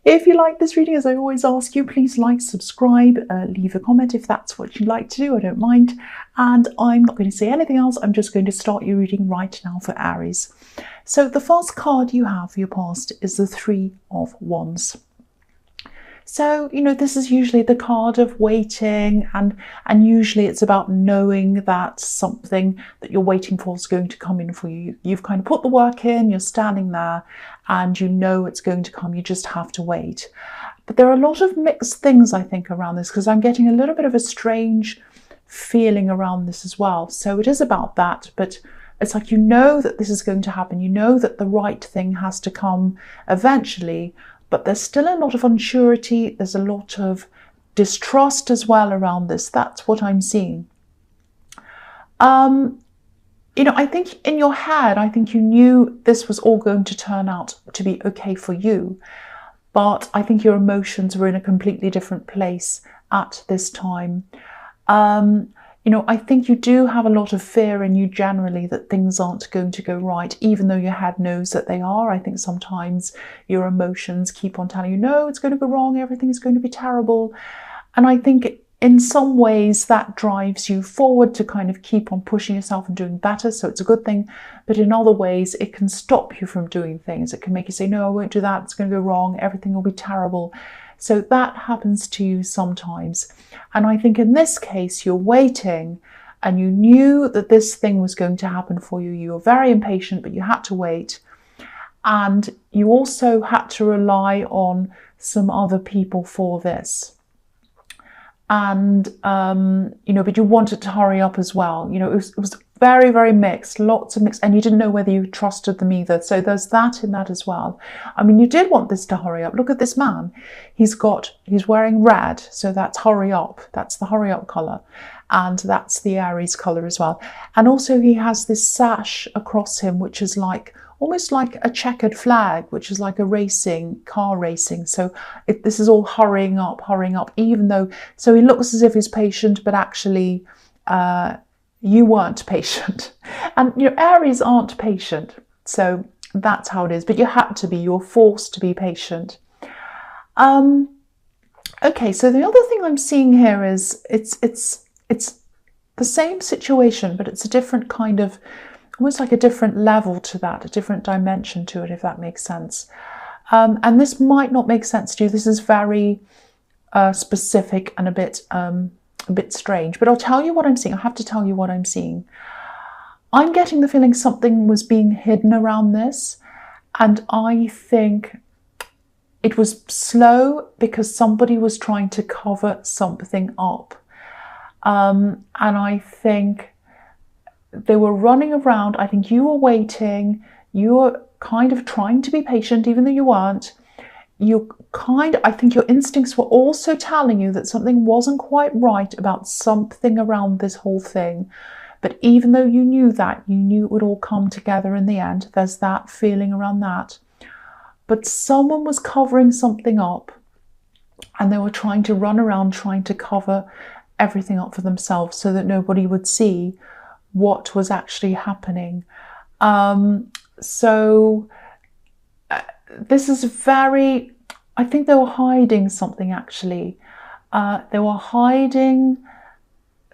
If you like this reading, as I always ask you, please like, subscribe, leave a comment if that's what you'd like to do. I don't mind. And I'm not going to say anything else. I'm just going to start your reading right now for Aries. So the first card you have for your past is the Three of Wands. So, you know, this is usually the card of waiting, and usually it's about knowing that something that you're waiting for is going to come in for you. You've kind of put the work in, you're standing there, and you know it's going to come. You just have to wait. But there are a lot of mixed things, I think, around this, because I'm getting a little bit of a strange feeling around this as well. So it is about that, but it's like you know that this is going to happen. You know that the right thing has to come eventually. But there's still a lot of unsurety. There's a lot of distrust as well around this. That's what I'm seeing. You know, I think in your head, I think you knew this was all going to turn out to be okay for you. But I think your emotions were in a completely different place at this time. You know, I think you do have a lot of fear in you generally that things aren't going to go right, even though your head knows that they are. I think sometimes your emotions keep on telling you, no, it's going to go wrong, everything is going to be terrible. And I think in some ways that drives you forward to kind of keep on pushing yourself and doing better. So it's a good thing. But in other ways, it can stop you from doing things. It can make you say, no, I won't do that. It's going to go wrong. Everything will be terrible. So that happens to you sometimes. And I think in this case, you're waiting and you knew that this thing was going to happen for you. You were very impatient, but you had to wait. And you also had to rely on some other people for this. And, you know, but you wanted to hurry up as well. You know, it was very, very mixed, lots of mixed, and you didn't know whether you trusted them either. So there's that in that as well. I mean, you did want this to hurry up. Look at this man. He's wearing red. So that's hurry up. That's the hurry up colour. And that's the Aries colour as well. And also he has this sash across him, which is like, almost like a checkered flag, which is like a car racing. So this is all hurrying up, even though, so he looks as if he's patient, but actually you weren't patient. And your Aries aren't patient. So that's how it is. But you had to be, you're forced to be patient. Okay, so the other thing I'm seeing here is it's the same situation, but it's a different kind of, almost like a different level to that, a different dimension to it, if that makes sense. And this might not make sense to you. This is very specific and a bit strange, but I'll tell you what I'm seeing. I have to tell you what I'm seeing. I'm getting the feeling something was being hidden around this, and I think it was slow because somebody was trying to cover something up. And I think they were running around. I think you were waiting. You were kind of trying to be patient, even though you weren't. I think your instincts were also telling you that something wasn't quite right about something around this whole thing. But even though you knew that, you knew it would all come together in the end. There's that feeling around that. But someone was covering something up, and they were trying to run around trying to cover everything up for themselves so that nobody would see what was actually happening. This is very, I think they were hiding something actually. They were hiding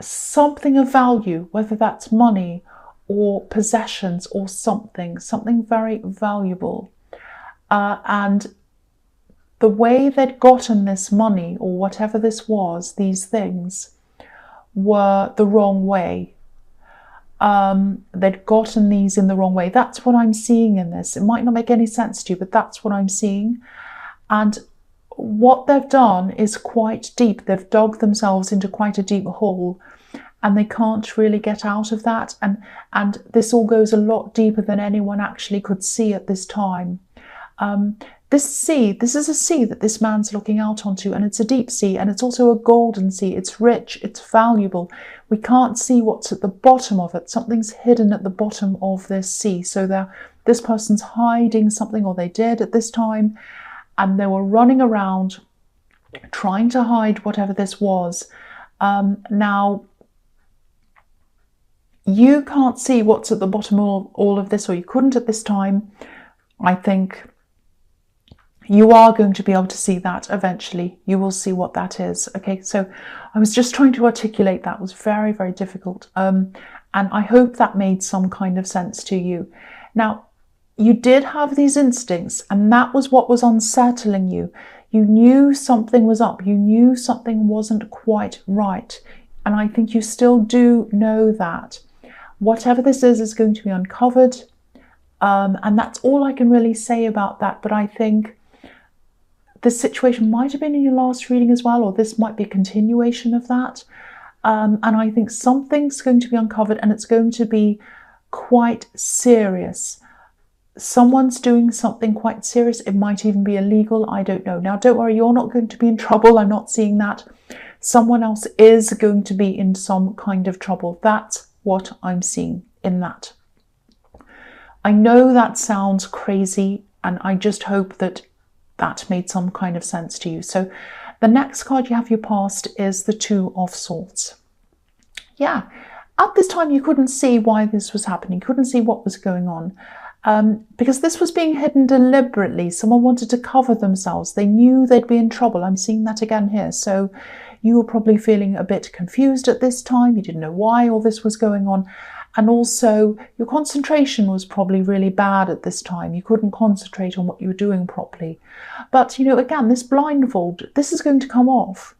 something of value, whether that's money or possessions or something very valuable. And the way they'd gotten this money or whatever this was, these things were the wrong way. They'd gotten these in the wrong way. That's what I'm seeing in this. It might not make any sense to you, but that's what I'm seeing. And what they've done is quite deep. They've dug themselves into quite a deep hole, and they can't really get out of that. And this all goes a lot deeper than anyone actually could see at this time. This is a sea that this man's looking out onto, and it's a deep sea, and it's also a golden sea. It's rich, it's valuable. We can't see what's at the bottom of it. Something's hidden at the bottom of this sea. So this person's hiding something, or they did at this time, and they were running around trying to hide whatever this was. Now, you can't see what's at the bottom of all of this, or you couldn't at this time. I think you are going to be able to see that eventually. You will see what that is. Okay, so I was just trying to articulate that. It was very, very difficult. And I hope that made some kind of sense to you. Now, you did have these instincts, and that was what was unsettling you. You knew something was up. You knew something wasn't quite right. And I think you still do know that. Whatever this is going to be uncovered. And that's all I can really say about that. But I think this situation might have been in your last reading as well, or this might be a continuation of that. And I think something's going to be uncovered, and it's going to be quite serious. Someone's doing something quite serious. It might even be illegal. I don't know. Now, don't worry, you're not going to be in trouble. I'm not seeing that. Someone else is going to be in some kind of trouble. That's what I'm seeing in that. I know that sounds crazy, and I just hope that that made some kind of sense to you. So the next card you have your past is the Two of Swords. Yeah, at this time you couldn't see why this was happening. You couldn't see what was going on. Because this was being hidden deliberately. Someone wanted to cover themselves. They knew they'd be in trouble. I'm seeing that again here. So you were probably feeling a bit confused at this time. You didn't know why all this was going on. And also your concentration was probably really bad at this time. You couldn't concentrate on what you were doing properly. But, you know, again, this blindfold, this is going to come off.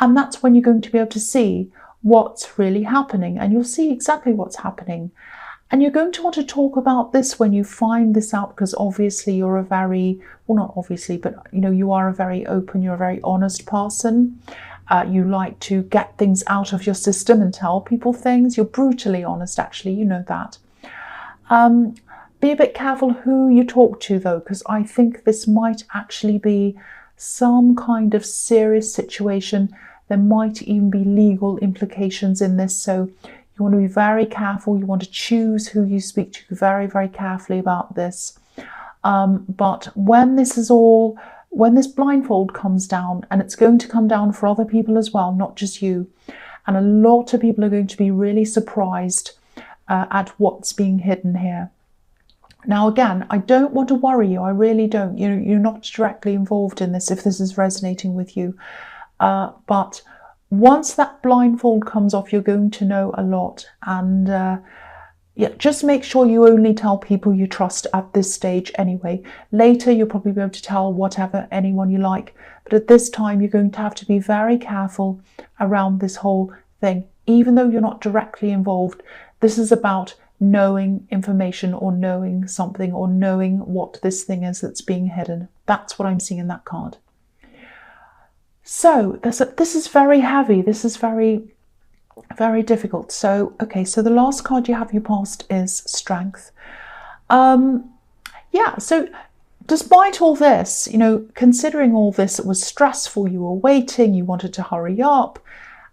And that's when you're going to be able to see what's really happening. And you'll see exactly what's happening. And you're going to want to talk about this when you find this out, because obviously you're a very, well, not obviously, but, you know, you are a very open, you're a very honest person. You like to get things out of your system and tell people things. You're brutally honest, actually, you know that. Be a bit careful who you talk to, though, because I think this might actually be some kind of serious situation. There might even be legal implications in this, so you want to be very careful. You want to choose who you speak to very, very carefully about this. But when this blindfold comes down, and it's going to come down for other people as well, not just you, and a lot of people are going to be really surprised at what's being hidden here. Now, again, I don't want to worry you. I really don't. You're not directly involved in this if this is resonating with you. But once that blindfold comes off, you're going to know a lot. And yeah, just make sure you only tell people you trust at this stage anyway. Later, you'll probably be able to tell whatever, anyone you like. But at this time, you're going to have to be very careful around this whole thing. Even though you're not directly involved, this is about knowing information or knowing something or knowing what this thing is that's being hidden. That's what I'm seeing in that card. So this is very heavy. This is very, very difficult. So, okay, so the last card you have your past is Strength. Yeah, so despite all this, you know, considering all this, it was stressful. You were waiting, you wanted to hurry up,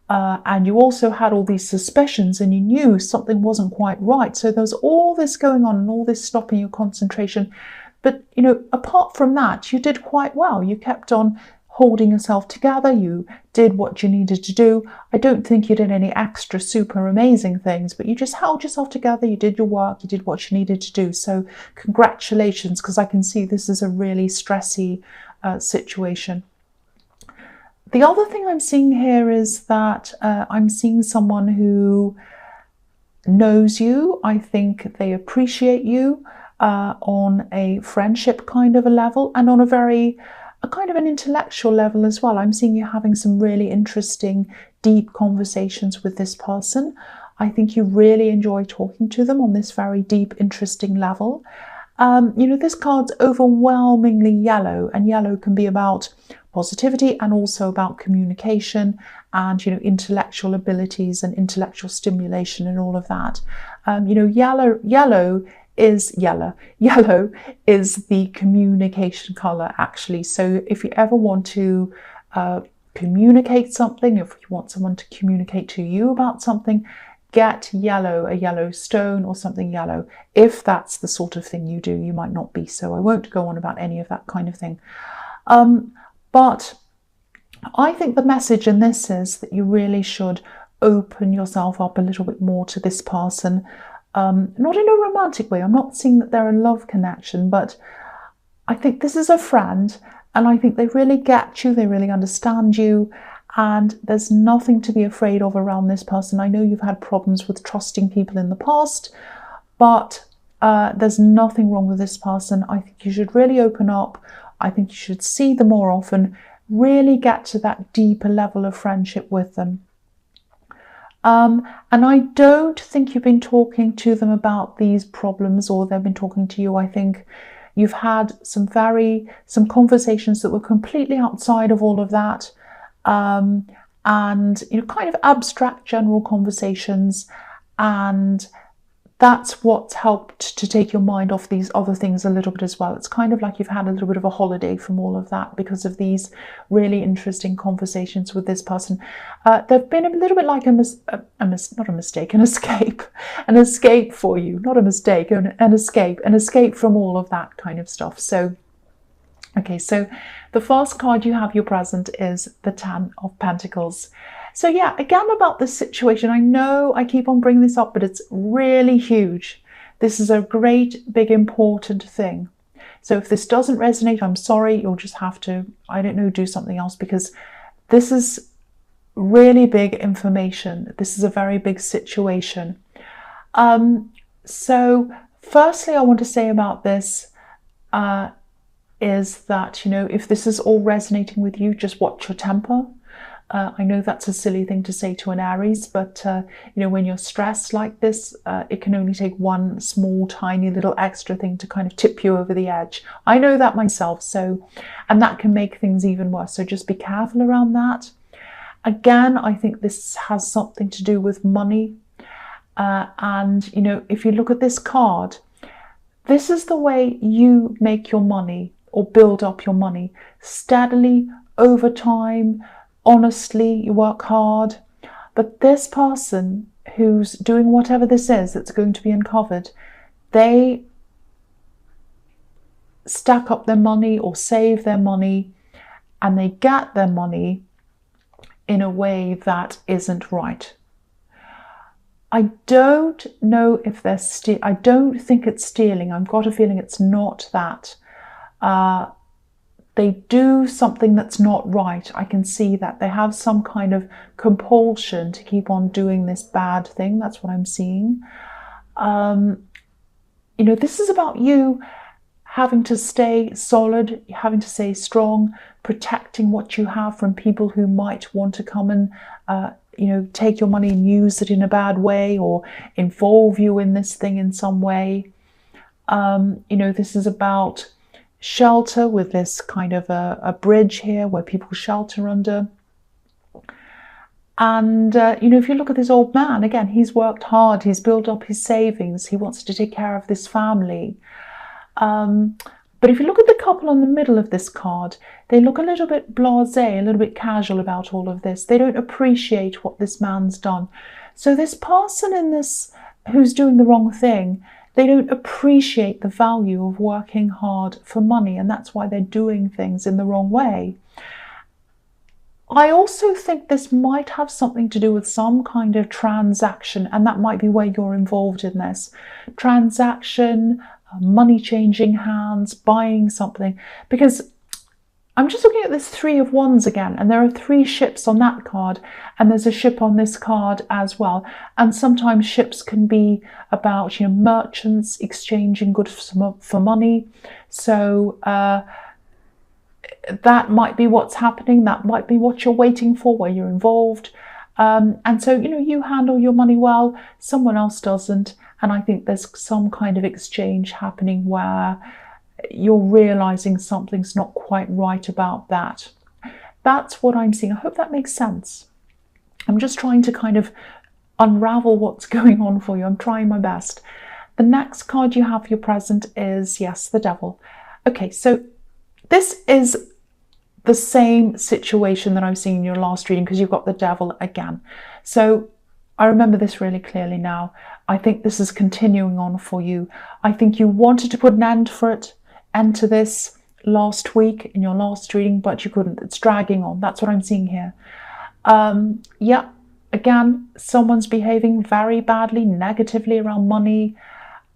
and you also had all these suspicions and you knew something wasn't quite right. So there was all this going on and all this stopping your concentration. But, you know, apart from that, you did quite well. You kept on holding yourself together. You did what you needed to do. I don't think you did any extra super amazing things, but you just held yourself together. You did your work. You did what you needed to do. So congratulations, because I can see this is a really stressy situation. The other thing I'm seeing here is that I'm seeing someone who knows you. I think they appreciate you on a friendship kind of a level, and on a kind of an intellectual level as well. I'm seeing you having some really interesting, deep conversations with this person. I think you really enjoy talking to them on this very deep, interesting level. You know, this card's overwhelmingly yellow, and yellow can be about positivity and also about communication and, you know, intellectual abilities and intellectual stimulation and all of that. You know, yellow is the communication color, actually. So if you ever want to communicate something, if you want someone to communicate to you about something, get yellow, a yellow stone or something yellow. If that's the sort of thing you do, you might not be, so I won't go on about any of that kind of thing. But I think the message in this is that you really should open yourself up a little bit more to this person. Not in a romantic way. I'm not seeing that they're a love connection, but I think this is a friend, and I think they really get you, they really understand you, and there's nothing to be afraid of around this person. I know you've had problems with trusting people in the past, but there's nothing wrong with this person. I think you should really open up. I think you should see them more often, really get to that deeper level of friendship with them. And I don't think you've been talking to them about these problems, or they've been talking to you. I think you've had some conversations that were completely outside of all of that, and kind of abstract general conversations, and that's what's helped to take your mind off these other things a little bit as well. It's kind of like you've had a little bit of a holiday from all of that because of these really interesting conversations with this person. They've been a little bit like an escape for you, not a mistake, an escape from all of that kind of stuff. So, okay, so the first card you have your present is the Ten of Pentacles. So yeah, again about this situation, I know I keep on bringing this up, but it's really huge. This is a great, big, important thing. So if this doesn't resonate, I'm sorry, you'll just have to, I don't know, do something else, because this is really big information. This is a very big situation. So firstly, I want to say about this is that, if this is all resonating with you, just watch your temper. I know that's a silly thing to say to an Aries, but when you're stressed like this, it can only take one small, tiny little extra thing to kind of tip you over the edge. I know that myself, and that can make things even worse. So just be careful around that. Again, I think this has something to do with money. And if you look at this card, this is the way you make your money or build up your money steadily over time. Honestly, you work hard, but this person who's doing whatever this is that's going to be uncovered, they stack up their money or save their money, and they get their money in a way that isn't right. I don't know if they're I don't think it's stealing. I've got a feeling it's not that. They do something that's not right. I can see that. They have some kind of compulsion to keep on doing this bad thing. That's what I'm seeing. This is about you having to stay solid, having to stay strong, protecting what you have from people who might want to come and, take your money and use it in a bad way, or involve you in this thing in some way. This is about shelter with this kind of a bridge here where people shelter under. And, if you look at this old man, again, he's worked hard, he's built up his savings, he wants to take care of this family. But if you look at the couple in the middle of this card, they look a little bit blasé, a little bit casual about all of this. They don't appreciate what this man's done. So this person in this who's doing the wrong thing, they don't appreciate the value of working hard for money, and that's why they're doing things in the wrong way. I also think this might have something to do with some kind of transaction, and that might be where you're involved in this. Transaction, money changing hands, buying something. Because I'm just looking at this Three of Wands again, and there are 3 ships on that card, and there's a ship on this card as well. And sometimes ships can be about, merchants exchanging goods for money. So that might be what's happening. That might be what you're waiting for, where you're involved. And so, you handle your money well, someone else doesn't. And I think there's some kind of exchange happening where you're realizing something's not quite right about that. That's what I'm seeing. I hope that makes sense. I'm just trying to kind of unravel what's going on for you. I'm trying my best. The next card you have for your present is, yes, the Devil. Okay, so this is the same situation that I've seen in your last reading, because you've got the Devil again. So I remember this really clearly now. I think this is continuing on for you. I think you wanted to put an end to this last week in your last reading, but you couldn't. It's dragging on. That's what I'm seeing here. Yeah, again, someone's behaving very badly, negatively around money.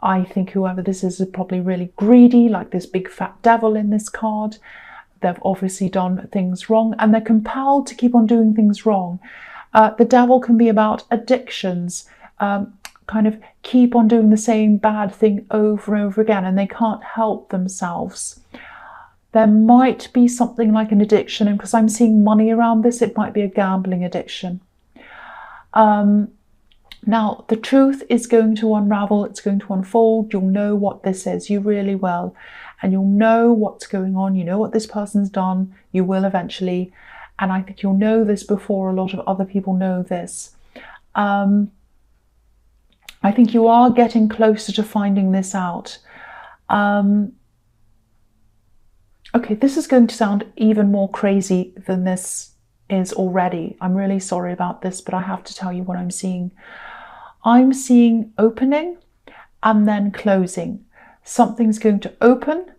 I think whoever this is probably really greedy, like this big fat devil in this card. They've obviously done things wrong and they're compelled to keep on doing things wrong. The devil can be about addictions, kind of keep on doing the same bad thing over and over again, and they can't help themselves. There might be something like an addiction, and because I'm seeing money around this, it might be a gambling addiction. Now, the truth is going to unravel, it's going to unfold. You'll know what this is, you really will. And you'll know what's going on, you know what this person's done, you will eventually. And I think you'll know this before a lot of other people know this. I think you are getting closer to finding this out. Okay, this is going to sound even more crazy than this is already. I'm really sorry about this, but I have to tell you what I'm seeing. I'm seeing opening and then closing. Something's going to open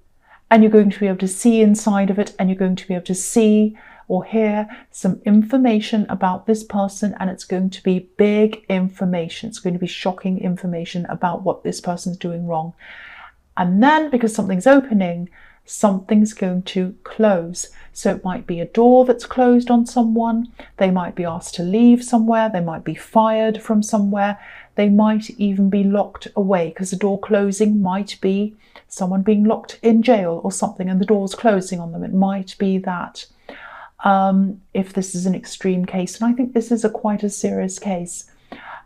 and you're going to be able to see inside of it, and you're going to be able to see or hear some information about this person, and it's going to be big information. It's going to be shocking information about what this person's doing wrong. And then, because something's opening, something's going to close. So it might be a door that's closed on someone. They might be asked to leave somewhere. They might be fired from somewhere. They might even be locked away, because the door closing might be someone being locked in jail or something, and the door's closing on them. It might be that. If this is an extreme case, and I think this is quite a serious case.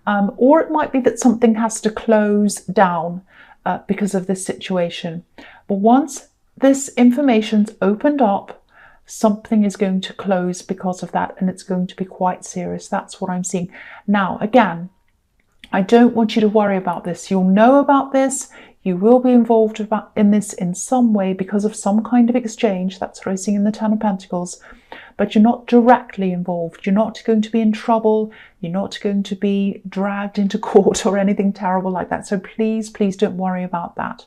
Or it might be that something has to close down because of this situation. But once this information's opened up, something is going to close because of that, and it's going to be quite serious. That's what I'm seeing. Now, again, I don't want you to worry about this. You'll know about this. You will be involved in this in some way because of some kind of exchange. That's what I see in the Ten of Pentacles. But you're not directly involved. You're not going to be in trouble. You're not going to be dragged into court or anything terrible like that. So please, please don't worry about that.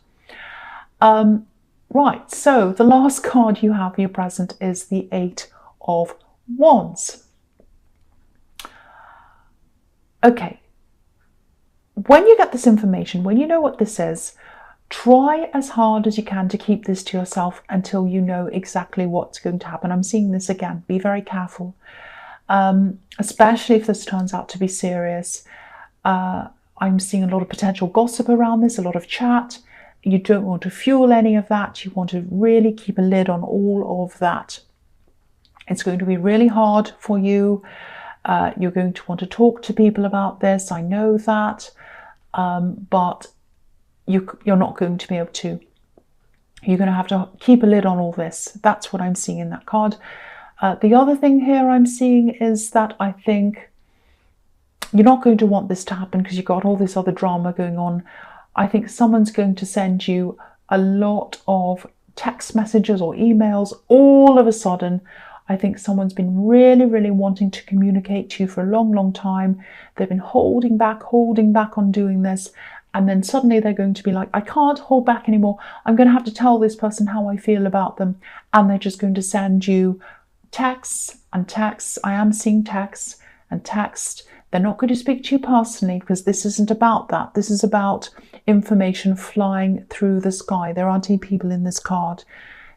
Right, so the last card you have for your present is the Eight of Wands. Okay, when you get this information, when you know what this is, try as hard as you can to keep this to yourself until you know exactly what's going to happen. I'm seeing this again. Be very careful, especially if this turns out to be serious. I'm seeing a lot of potential gossip around this, a lot of chat. You don't want to fuel any of that. You want to really keep a lid on all of that. It's going to be really hard for you. You're going to want to talk to people about this. I know that. But you're not going to be able to. You're going to have to keep a lid on all this. That's what I'm seeing in that card. The other thing here I'm seeing is that I think you're not going to want this to happen because you've got all this other drama going on. I think someone's going to send you a lot of text messages or emails all of a sudden. I think someone's been really, really wanting to communicate to you for a long, long time. They've been holding back on doing this. And then suddenly they're going to be like, I can't hold back anymore. I'm going to have to tell this person how I feel about them. And they're just going to send you texts and texts. I am seeing texts and text. They're not going to speak to you personally because this isn't about that. This is about information flying through the sky. There aren't any people in this card.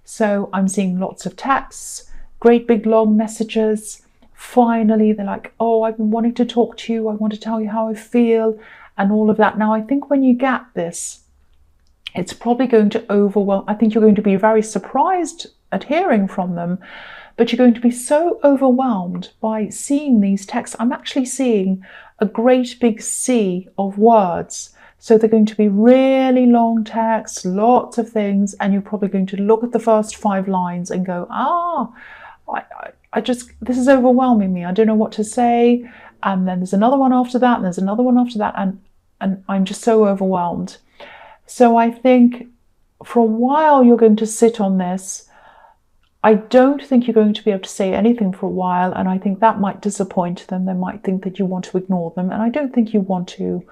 So I'm seeing lots of texts, great big long messages. Finally, they're like, oh, I've been wanting to talk to you. I want to tell you how I feel and all of that. Now, I think when you get this, it's probably going to overwhelm. I think you're going to be very surprised at hearing from them, but you're going to be so overwhelmed by seeing these texts. I'm actually seeing a great big sea of words. So they're going to be really long texts, lots of things, and you're probably going to look at the first 5 lines and go, this is overwhelming me. I don't know what to say. And then there's another one after that, and there's another one after that, and I'm just so overwhelmed. So I think for a while you're going to sit on this. I don't think you're going to be able to say anything for a while, and I think that might disappoint them. They might think that you want to ignore them, and I don't think you want to.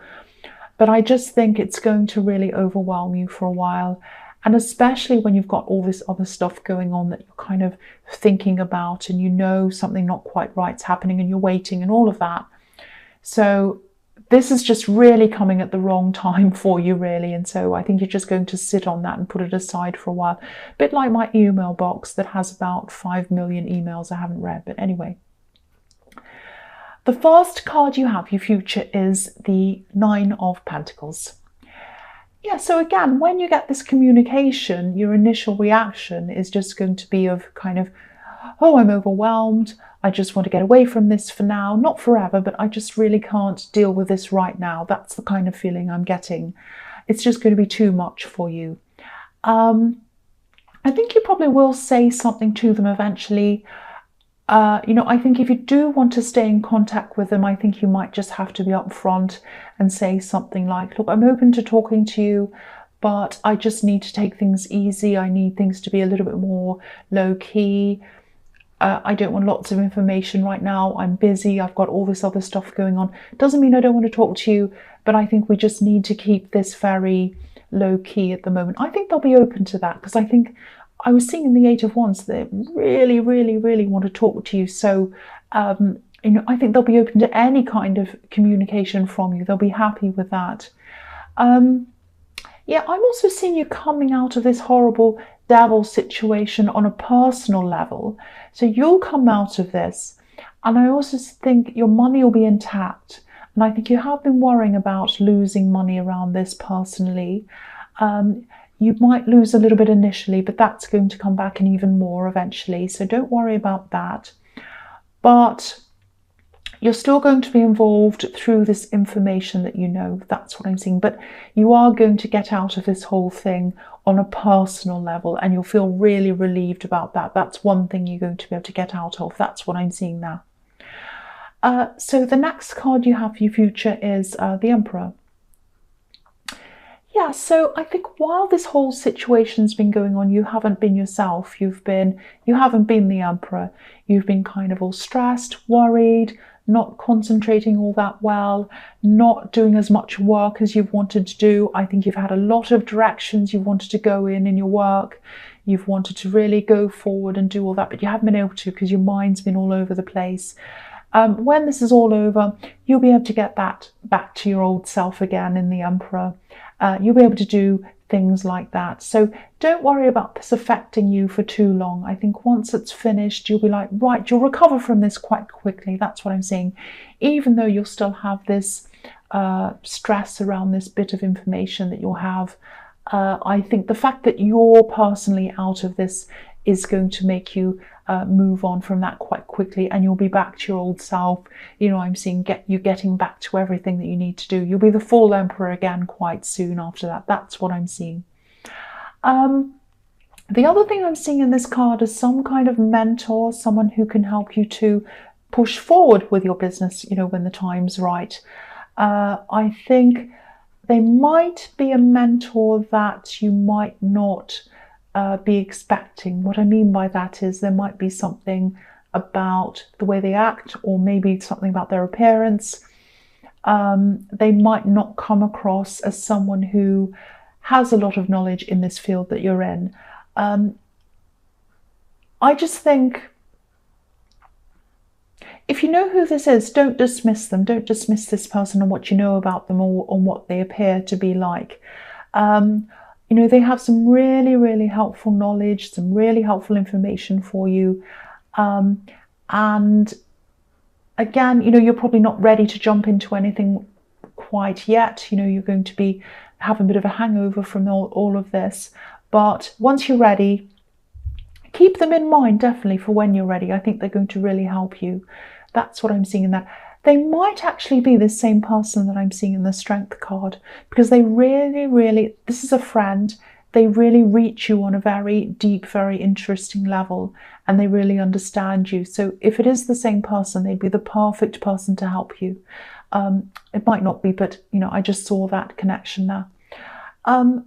But I just think it's going to really overwhelm you for a while. And especially when you've got all this other stuff going on that you're kind of thinking about, and you know something not quite right's happening and you're waiting and all of that. So this is just really coming at the wrong time for you, really. And so I think you're just going to sit on that and put it aside for a while. A bit like my email box that has about 5 million emails I haven't read. But anyway, the first card you have, your future, is the Nine of Pentacles. Yeah, so again, when you get this communication, your initial reaction is just going to be of kind of, oh, I'm overwhelmed. I just want to get away from this for now. Not forever, but I just really can't deal with this right now. That's the kind of feeling I'm getting. It's just going to be too much for you. I think you probably will say something to them eventually. I think if you do want to stay in contact with them, I think you might just have to be upfront and say something like, look, I'm open to talking to you, but I just need to take things easy. I need things to be a little bit more low key. I don't want lots of information right now. I'm busy. I've got all this other stuff going on. Doesn't mean I don't want to talk to you, but I think we just need to keep this very low key at the moment. I think they'll be open to that, because I think I was seeing in the Eight of Wands they really, really, really want to talk to you. So, I think they'll be open to any kind of communication from you. They'll be happy with that. Yeah, I'm also seeing you coming out of this horrible devil situation on a personal level. So you'll come out of this. And I also think your money will be intact. And I think you have been worrying about losing money around this personally. You might lose a little bit initially, but that's going to come back and even more eventually. So don't worry about that. But you're still going to be involved through this information that you know. That's what I'm seeing. But you are going to get out of this whole thing on a personal level, and you'll feel really relieved about that. That's one thing you're going to be able to get out of. That's what I'm seeing now. So the next card you have for your future is the Emperor. Yeah, so I think while this whole situation's been going on, you haven't been yourself. You haven't been the Emperor. You've been kind of all stressed, worried, not concentrating all that well, not doing as much work as you've wanted to do. I think you've had a lot of directions you've wanted to go in your work. You've wanted to really go forward and do all that, but you haven't been able to because your mind's been all over the place. When this is all over, you'll be able to get that back to your old self again in the Emperor. You'll be able to do things like that. So don't worry about this affecting you for too long. I think once it's finished, you'll be like, right, you'll recover from this quite quickly. That's what I'm seeing. Even though you'll still have this stress around this bit of information that you'll have, I think the fact that you're personally out of this is going to make you move on from that quite quickly, and you'll be back to your old self. I'm seeing you getting back to everything that you need to do. You'll be the full Emperor again quite soon after that. That's what I'm seeing. The other thing I'm seeing in this card is some kind of mentor, someone who can help you to push forward with your business, when the time's right. I think there might be a mentor that you might not be expecting. What I mean by that is there might be something about the way they act, or maybe something about their appearance. They might not come across as someone who has a lot of knowledge in this field that you're in. I just think if you know who this is, don't dismiss them. Don't dismiss this person and what you know about them, or on what they appear to be like. They have some really, really helpful knowledge, some really helpful information for you. And again, you're probably not ready to jump into anything quite yet. You're going to be having a bit of a hangover from all of this. But once you're ready, keep them in mind, definitely, for when you're ready. I think they're going to really help you. That's what I'm seeing in that. They might actually be the same person that I'm seeing in the Strength card, because they really, really, this is a friend, they really reach you on a very deep, very interesting level, and they really understand you. So if it is the same person, they'd be the perfect person to help you. It might not be, but I just saw that connection there.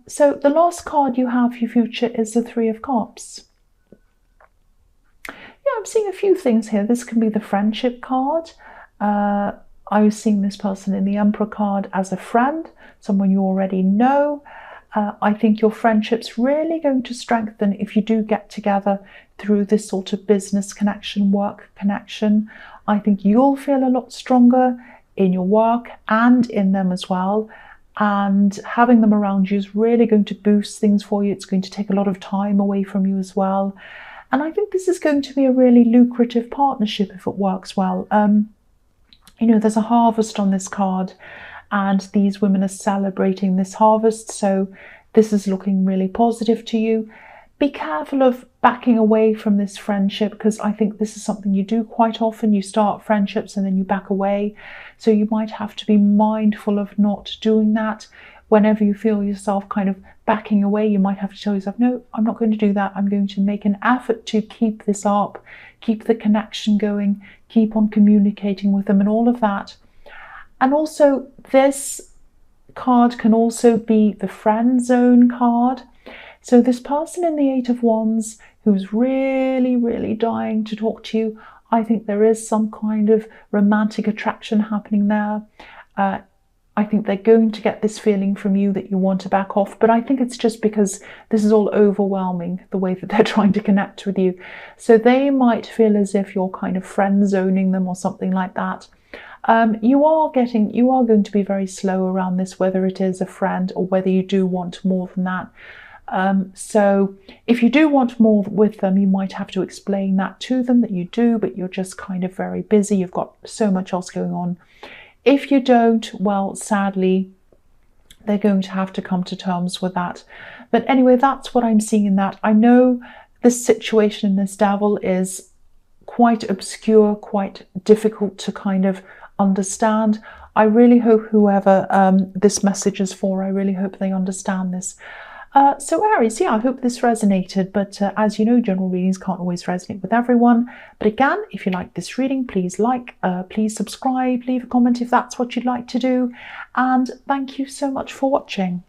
So the last card you have for your future is the Three of Cups. Yeah, I'm seeing a few things here. This can be the friendship card. I was seeing this person in the Emperor card as a friend, someone you already know. I think your friendship's really going to strengthen if you do get together through this sort of business connection, work connection. I think you'll feel a lot stronger in your work and in them as well. And having them around you is really going to boost things for you. It's going to take a lot of time away from you as well. And I think this is going to be a really lucrative partnership if it works well. You know, there's a harvest on this card, and these women are celebrating this harvest. So this is looking really positive to you. Be careful of backing away from this friendship, because I think this is something you do quite often. You start friendships and then you back away. So you might have to be mindful of not doing that. Whenever you feel yourself kind of backing away, you might have to tell yourself, no, I'm not going to do that. I'm going to make an effort to keep this up, keep the connection going, keep on communicating with them and all of that. And also this card can also be the friend zone card. So this person in the Eight of Wands who's really, really dying to talk to you, I think there is some kind of romantic attraction happening there. I think they're going to get this feeling from you that you want to back off, but I think it's just because this is all overwhelming, the way that they're trying to connect with you. So they might feel as if you're kind of friend zoning them or something like that. You are going to be very slow around this, whether it is a friend or whether you do want more than that. So if you do want more with them, you might have to explain that to them, that you do, but you're just kind of very busy. You've got so much else going on. If you don't, well, sadly, they're going to have to come to terms with that. But anyway, that's what I'm seeing in that. I know this situation in this Devil is quite obscure, quite difficult to kind of understand. I really hope whoever this message is for, I really hope they understand this. So Aries, yeah, I hope this resonated, but as you know, general readings can't always resonate with everyone. But again, if you like this reading, please please subscribe, leave a comment if that's what you'd like to do. And thank you so much for watching.